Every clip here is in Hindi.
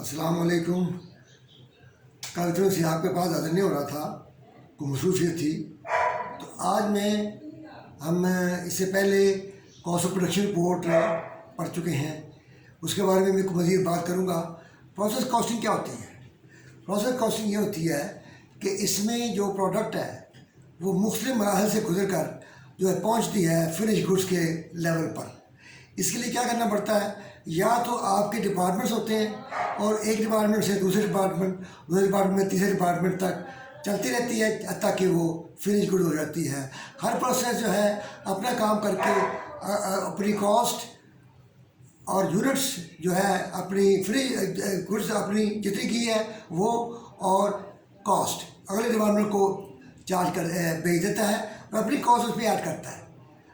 अस्सलाम वालेकुम। कल दिनों से आपके पास हाजिर नहीं हो रहा था, कोई मसरूफियत थी। तो आज हम इससे पहले कॉस्ट ऑफ प्रोडक्शन रिपोर्ट पढ़ चुके हैं, उसके बारे में मैं मज़ीद बात करूँगा। प्रोसेस कॉस्टिंग क्या होती है? प्रोसेस कॉस्टिंग ये होती है कि इसमें जो प्रोडक्ट है वो मुख्तलिफ मराहल से गुजर कर जो है पहुँचती है फिनिश गुड्स के लेवल पर। इसके लिए क्या करना पड़ता है, या तो आपके डिपार्टमेंट्स होते हैं और एक डिपार्टमेंट से दूसरे डिपार्टमेंट तीसरे डिपार्टमेंट तक चलती रहती है ताकि वो फिनिश गुड हो जाती है। हर प्रोसेस जो है अपना काम करके अपनी कॉस्ट और यूनिट्स जो है अपनी फिनिश गुड्स अपनी जितनी की है वो और कॉस्ट अगले डिपार्टमेंट को चार्ज कर भेज देता है और अपनी कॉस्ट उस पर ऐड करता है।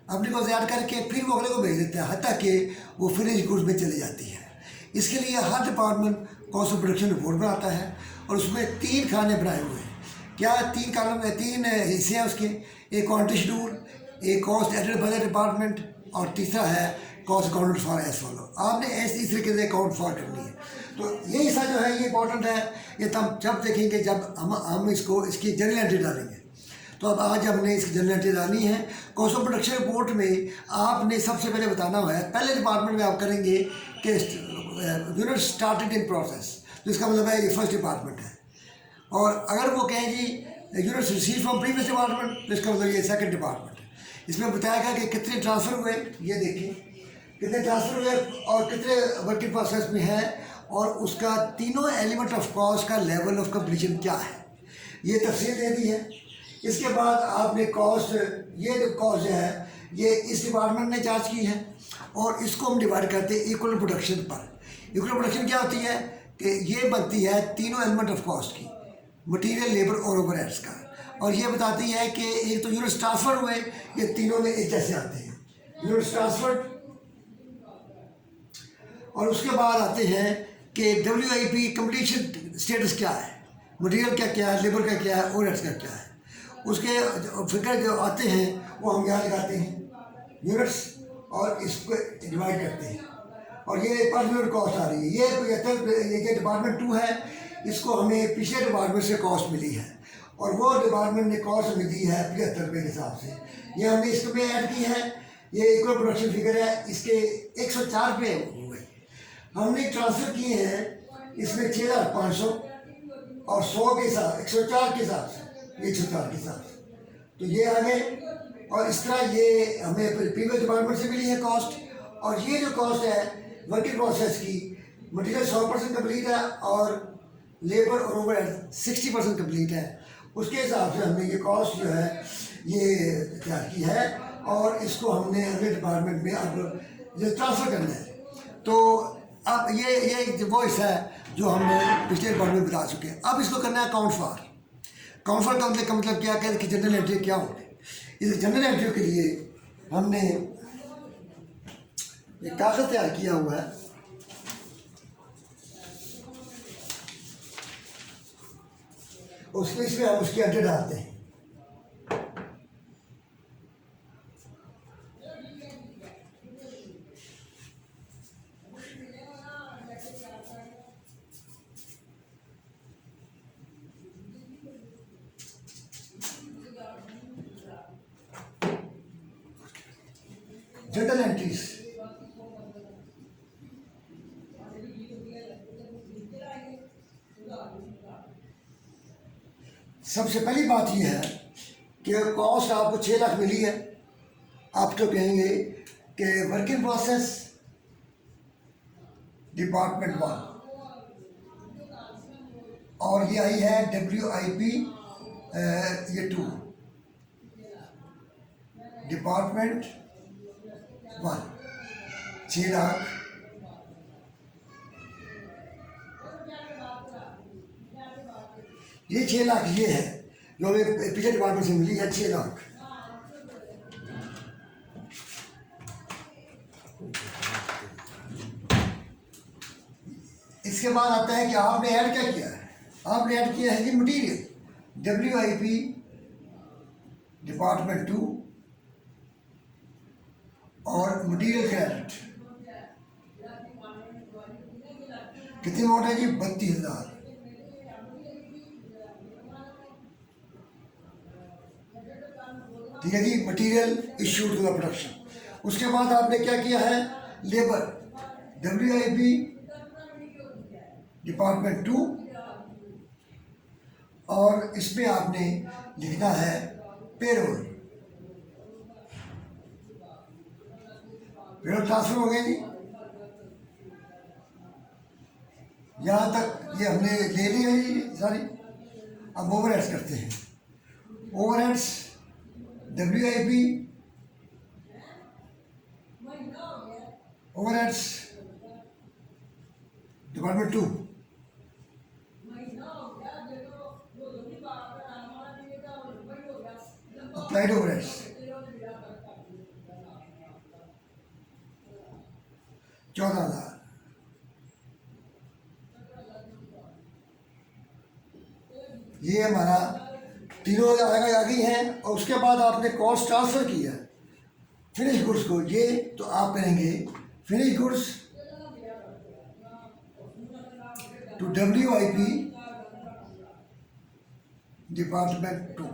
अपनी कॉस्ट ऐड करके फिर वो अगले को भेज देता है हत्ता कि वो फिनिश गुड्स में चली जाती है। इसके लिए हर department cost of production report बनाता है और उसमें 3 खाने बनाए हुए हैं। क्या 3 कॉलम 3 हिस्से हैं उसके, एक क्वांटिटी शेड्यूल, एक cost added by the department और तीसरा है cost accounted for as follow. आपने ऐसे इस तरीके से अकाउंट फॉर करनी है। तो ये हिस्सा जो है ये इंपॉर्टेंट है, ये हम जब देखेंगे जब हम इसकी जनरल एंट्री डालेंगे। तो अब आज हमने इसकी जनरल एंट्री डालनी है। कॉस्ट ऑफ प्रोडक्शन रिपोर्ट में आपने सबसे पहले बताना है, पहले डिपार्टमेंट में आप करेंगे कि यूनिट स्टार्टेड इन प्रोसेस, तो इसका मतलब है ये फर्स्ट डिपार्टमेंट है। और अगर वो कहें जी units receive from previous department, तो इसका मतलब ये सेकंड डिपार्टमेंट है। इसमें बताया गया कि कितने ट्रांसफ़र हुए, ये देखिए कितने ट्रांसफ़र हुए और कितने वर्किंग प्रोसेस में है और उसका तीनों एलिमेंट ऑफ कॉस्ट का लेवल ऑफ कंप्लीशन क्या है, ये तफसील दे दी है। इसके बाद आपने कॉस्ट, ये जो कॉस्ट है ये इस डिपार्टमेंट ने चार्ज की है और इसको हम डिवाइड करते हैं इक्वल प्रोडक्शन पर। इक्वल प्रोडक्शन क्या होती है कि ये बनती है तीनों एलिमेंट ऑफ कॉस्ट की, मटेरियल, लेबर और ओवरहेड्स का, और ये बताती है कि एक तो यूनिट्स ट्रांसफ़र हुए, ये तीनों में एक जैसे आते हैं यूनिट्स ट्रांसफर्ड। और उसके बाद आते हैं कि WIP कंप्लीशन स्टेटस क्या है, मटेरियल क्या क्या है, लेबर का क्या है, ओवरहेड्स का क्या है। उसके फिगर जो आते हैं वो हम यहाँ लगाते हैं यूनिट्स और इसको डिवाइड करते हैं और ये पर यूनिट कॉस्ट आ रही है। ये 75, ये डिपार्टमेंट 2 है, इसको हमें पिछले डिपार्टमेंट से कॉस्ट मिली है और वो डिपार्टमेंट ने कॉस्ट हमें दी है 75 रुपये के हिसाब से। ये हमने इसमें ऐड की है, ये इक्वल प्रोडक्शन फिगर है, इसके 104 रुपये हुए। हमने ट्रांसफ़र किए हैं इसमें 6500 और 100 के साथ 104 के हिसाब से, 104 के साथ, तो ये आ गए। और इस तरह ये हमें प्रीवियस डिपार्टमेंट से मिली है कॉस्ट। और ये जो कॉस्ट है वर्किंग प्रोसेस की, मटेरियल 100% कम्प्लीट है और लेबर और ओवरहेड 60% कम्प्लीट है, उसके हिसाब से हमने ये कॉस्ट जो है ये तैयार की है और इसको हमने अगले डिपार्टमेंट में अब ये ट्रांसफ़र करना है। तो अब ये वो हिस्सा है जो हमने पिछले डिपार्टमेंट में बता चुके हैं। अब इसको करना है अकाउंट फॉर। अकाउंट फॉर का मतलब क्या है कि जनरल एंट्री क्या होगी। इस जनरल एंट्री के लिए हमने एक कागज़ तैयार किया हुआ है, इसमें हम उसकी एंट्री डालते हैं। जनरल एंट्रीज, सबसे पहली बात यह है कि कॉस्ट आपको 6 लाख मिली है। आप तो कहेंगे कि वर्किंग प्रोसेस डिपार्टमेंट 1 और ये आई है WIP ये 2 डिपार्टमेंट 1 6 लाख। ये 6 लाख ये है जो हमें पिछले डिपार्टमेंट से मिली है, 6 लाख। इसके बाद आता है कि आपने ऐड क्या किया है, आपने ऐड किया है कि मटेरियल WIP डिपार्टमेंट 2 और मटेरियल क्रेडिट कितनी अमाउंट है जी? 32,000। ठीक है जी, material issued to the production. उसके बाद आपने क्या किया है? लेबर, WIP डिपार्टमेंट 2, और इसमें आपने लिखना है पेरोल। पेरोल ट्रांसफर हो गया जी। यहाँ तक ये हमने ले ली है जी सारी। अब ओवरहेड्स करते हैं। Overheads WIP, overheads department 2, applied overheads 14,000। ये हमारा तीनों आएगा आगे हैं। और उसके बाद आपने कॉस्ट ट्रांसफ़र किया फिनिश गुड्स को। ये तो आप करेंगे finish goods to WIP department 2,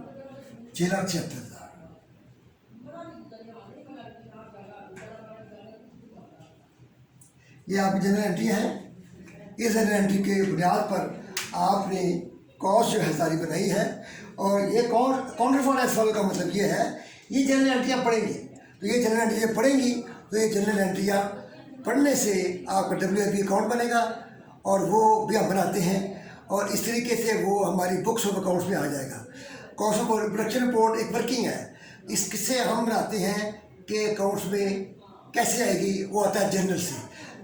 6,76,000। ये आपकी जनरल एंट्री है। इस जनरल एंट्री के बुनियाद पर आपने कॉस्ट जो है सारी बनाई है। और ये काउंटर फॉर एसफॉलो का मतलब ये है, ये जनरल एंट्रियाँ पढ़ेंगी। तो ये जनरल एंट्रियाँ पढ़ेंगी तो ये जनरल एंट्रियाँ पढ़ने से आपका WIP अकाउंट बनेगा, और वो भी हम बनाते हैं। और इस तरीके से वो हमारी बुक्स ऑफ अकाउंट्स में आ जाएगा। कॉस्ट ऑफ प्रोडक्शन रिपोर्ट एक वर्किंग है, इससे हम बनाते हैं कि अकाउंट्स में कैसे आएगी। वो आता है जनरल से।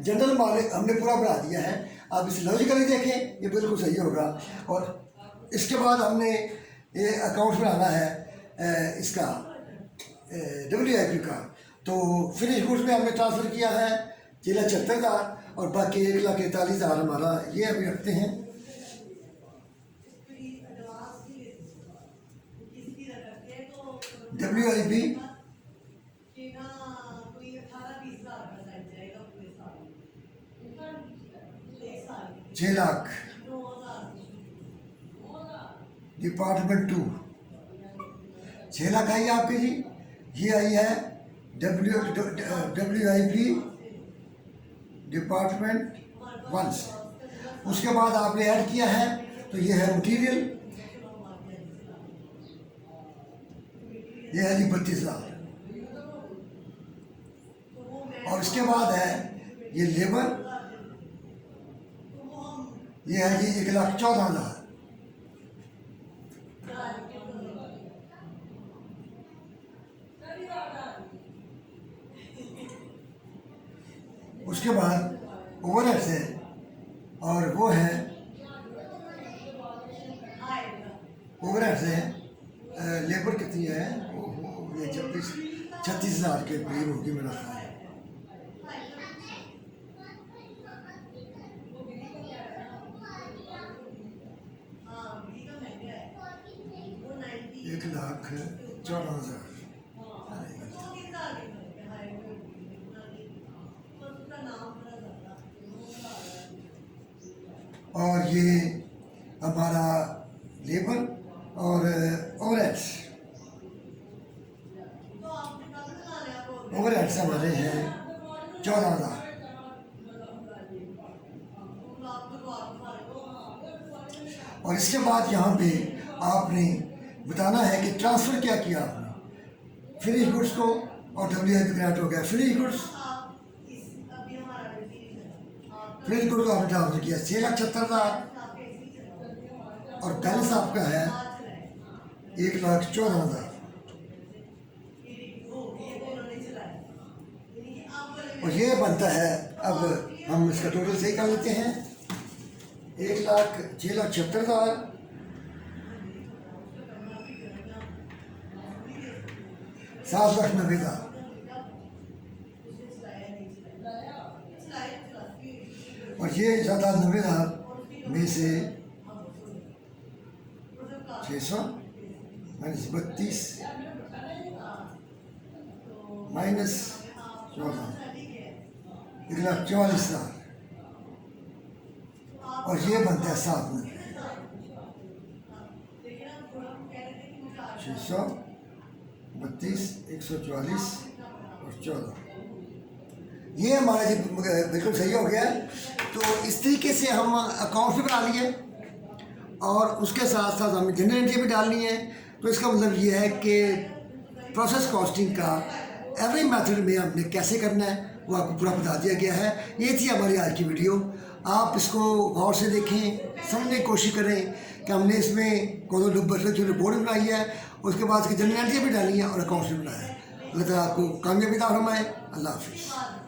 जनरल मालिक हमने पूरा बना दिया है। आप इसे लॉजिकली देखें, ये बिल्कुल सही होगा। और इसके बाद हमने ये अकाउंट्स बनाना है इसका WIP का। तो फिनिश गुड्स में हमने ट्रांसफ़र किया है 6,76,000, और बाकी 1,41,000 हमारा ये अभी रखते हैं। WIP 6 लाख, डिपार्टमेंट 2 6 लाख आई है आपकी जी। ये आई है WIP डिपार्टमेंट 1 से। उसके बाद आपने ऐड किया है तो ये है मटीरियल, ये है जी 32,000। और इसके बाद है ये लेबर, ये है जी 1,14,000। उसके बाद ओवरहेड्स है, और वो है ओवरहेड्स है लेबर कितनी है? ये 36,000 के करीब होगी मेरा ख्याल है। एक 1,14,000। और ये हमारा लेबर और ओवरहेड्स हमारे हैं 14,000। और इसके बाद यहाँ पे आपने बताना है कि ट्रांसफ़र क्या किया आपने। फिनिश गुड्स को और WIP क्रेडिट हो गया। फिनिश गुड्स को आपने ट्रांसफ़र किया 6,76,000, और बैलेंस आपका है 1,14,000। और ये बनता है, अब हम इसका टोटल सही कर लेते हैं, 6,76,000 7,90,000। और ये 7,90,000 में से 600 माइनस 32 माइनस 14, 1,44,000। और ये बनता है 7 मिनट। 632, 144 और 14, ये हमारा जी बिल्कुल सही हो गया। तो इस तरीके से हम अकाउंट्स भी बना लिए और उसके साथ साथ हमें जनरल एंट्री भी डालनी है। तो इसका मतलब ये है कि प्रोसेस कॉस्टिंग का एवरी मेथड में हमने कैसे करना है वो आपको पूरा बता दिया गया है। ये थी हमारी आज की वीडियो। आप इसको गौर से देखें, समझने की कोशिश करें कि हमने इसमें कौन जो रिपोर्ट बनाई है, उसके बाद इसकी जनरल एंट्री भी डाली है और अकाउंट्स भी बनाया है। अल्लाह ताला आपको कामयाबी दा फरमाए। अल्लाह हाफिज़।